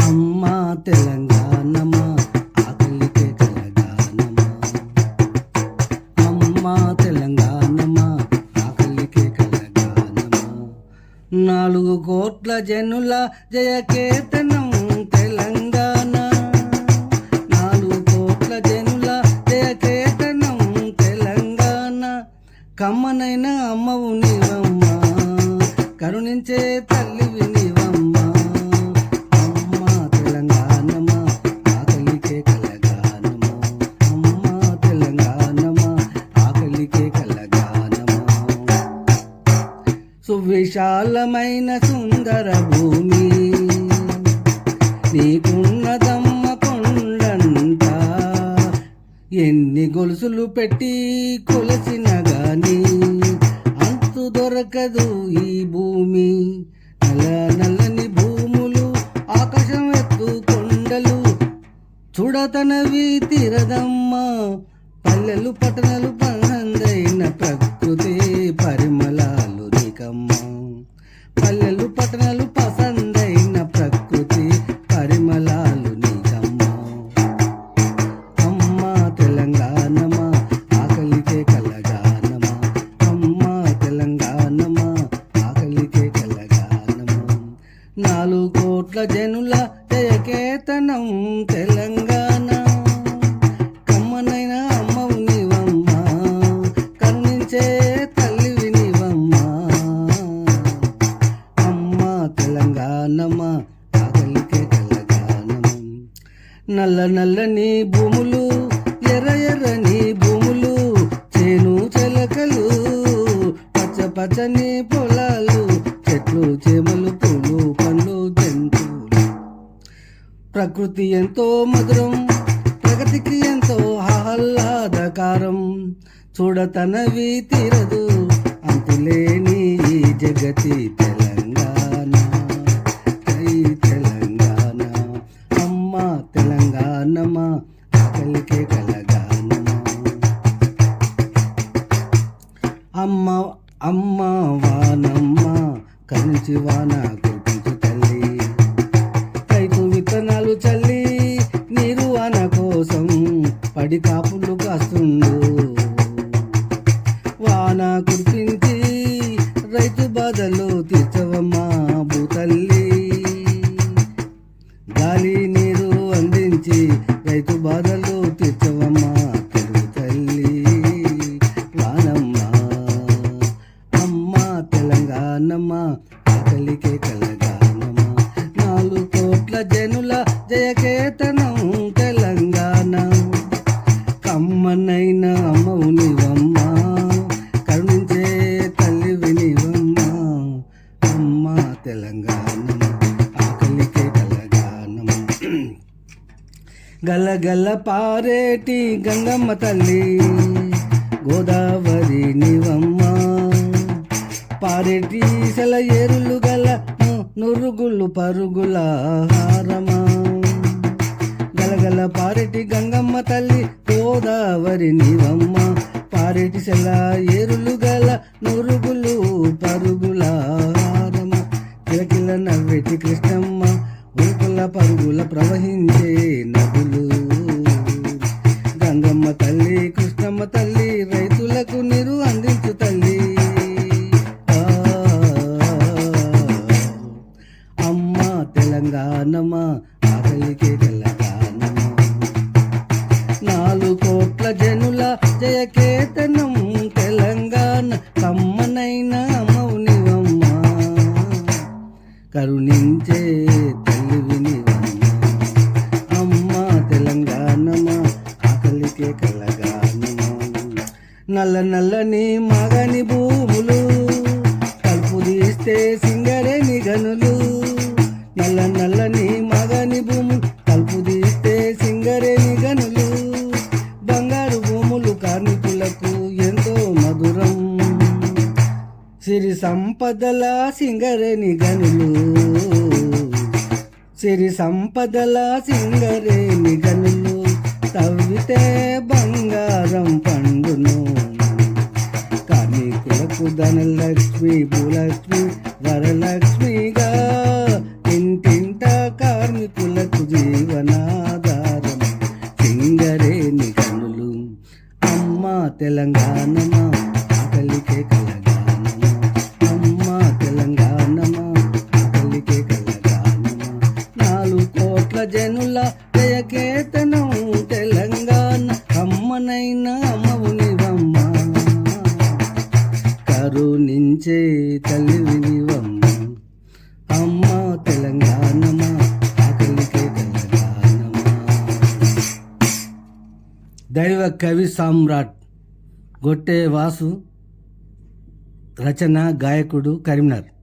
అమ్మా తెలంగాణమా ఆకలికే కలగానమా. అమ్మా తెలంగాణమా ఆకలికే కలగానమా. 4 కోట్ల జనుల జయకేతనం తెలంగాణ. 4 కోట్ల జనుల జయకేతనం తెలంగాణ. కమ్మనైన అమ్మవు నీవమ్మా, కరుణించే తల్లివి నీవమ్మా. అమ్మా తెలంగాణమా ఆకలికే కలగానమా. అమ్మా తెలంగాణమా ఆకలికే కలగానమా. సువిశాలమైన సుందర భూమి నీకున్నదమ్మ కొండంట. ఎన్ని గొలుసులు పెట్టి కొలసిన గాని అంతు దొరకదు ఈ భూమి. నల్లని భూములు, ఆకాశం ఎత్తు కొండలు, చూడతనవి తీరదమ్మ. పల్లెలు పట్టణాలు పందైన ప్రకృతి పరిమళాలు నీకమ్మ. పల్లెలు పట్టణాలు పసందైన ప్రకృతి పరిమళాలు నీకమ్మ. అమ్మా తెలంగాణమా ఆకలికే కలగానమా. అమ్మా తెలంగాణమా ఆకలికే కలగానమా. 4 కోట్ల జనుల జయకేతనం తెలంగాణ. కమ్మనైన అమ్మవు నీవమ్మా, కరుణించే తల్లివి నీవమ్మా. అమ్మా తెలంగాణమా ఆకలికే కలగానమా. నల్లని భూములు, ఎర్రని భూములు, చేను చెలకలు, పచ్చని పొలాలు, చెట్లు చేమలు, పూలు పండ్లు జంతువులు. ప్రకృతి ఎంతో మధురం, ప్రగతికి ఎంతో ఆహ్లాదకారం. చూడతనవి తీరదు అంతులేని ఈ జగతి తెలంగాణ. తెలంగాణ అమ్మా తెలంగాణమా ఆకలికే కలగానమా. అమ్మ అమ్మ వానమ్మ కరుణించి వాన కురిపించు తల్లి. రైతు విత్తనాలు చల్లి నీరు వాన కోసం పడి కాపులు కాస్తుండు. వాన కురిపించి రైతు బాధలు తీర్చవమ్మా భూతల్లి. గాలి నీరు అందించి రైతు బాధలు తీర్చవమ్మా తెలుగు తల్లి. వానమ్మ అమ్మా తెలంగాణమా ఆకలికే కలగానమా. 4 కోట్ల జనుల జయకేతనం తెలంగాణ. కమ్మనైన అమ్మవు నీవమ్మా, కరుణించే తల్లివి నీవమ్మా. అమ్మా తెలంగాణమా ఆకలికే కలగానమా. గలగల పారేటి గంగమ్మ తల్లి గోదావరి నీవమ్మా. పారేటి సెలయేరులు గల నురుగులు పరుగుల హారమా. గలగల పారేటి గంగమ్మ తల్లి గోదావరి నీవమ్మ. పారేటి సెలయేరులు గల నురుగులు పరుగుల హారమా. కిలకిల నవ్వెటి కృష్ణమ్మ, ఉరుకుల పరుగుల ప్రవహించే నదులు. గంగమ్మ తల్లి కృష్ణమ్మ తల్లి రైతులకు నీరు అందించు తల్లి. అమ్మా తెలంగాణమా ఆకలికే కలగానమా. 4 కోట్ల జనుల జయకేతనం తెలంగాణ. కమ్మనైన అమ్మవు నీవమ్మా, కరుణించే తల్లివి నీవమ్మా. అమ్మా తెలంగాణమా ఆకలికే కలగానమా. నల్లని మగని భూములు, కలుపు తీస్తే సింగరేణి గనులు. నల్లని మగని భూములు, కలుపు తీస్తే సింగరేణి గనులు. బంగారు భూములు కార్మికులకు ఎంతో మధురం. సిరి సంపదల సింగరేణి గనులు, సిరి సంపదల సింగరేణి గనులు. తవ్వితే బంగారం పండును. కార్మికులకు ధనలక్ష్మి భూలక్ష్మి వరలక్ష్మిగా ఇంటింట కార్మికులకు జీవనాధారం సింగరేణి గనులు అమ్మ తెలంగాణమా ఆకలికే కలగానమా అమ్మ తెలంగాణమా ఆకలికే కలగానమా 4 కోట్ల జనుల జయకేతనం తెలంగాణ అమ్మనైనా అమ్మవు నీవమ్మ కరుణించే తల్లివి నీవమ్మ అమ్మ తెలంగాణమా ఆకలికే కలగానమా. దైవ కవి సామ్రాట్ గొట్టె వాసు, రచన గాయకుడు కరీంనగర్.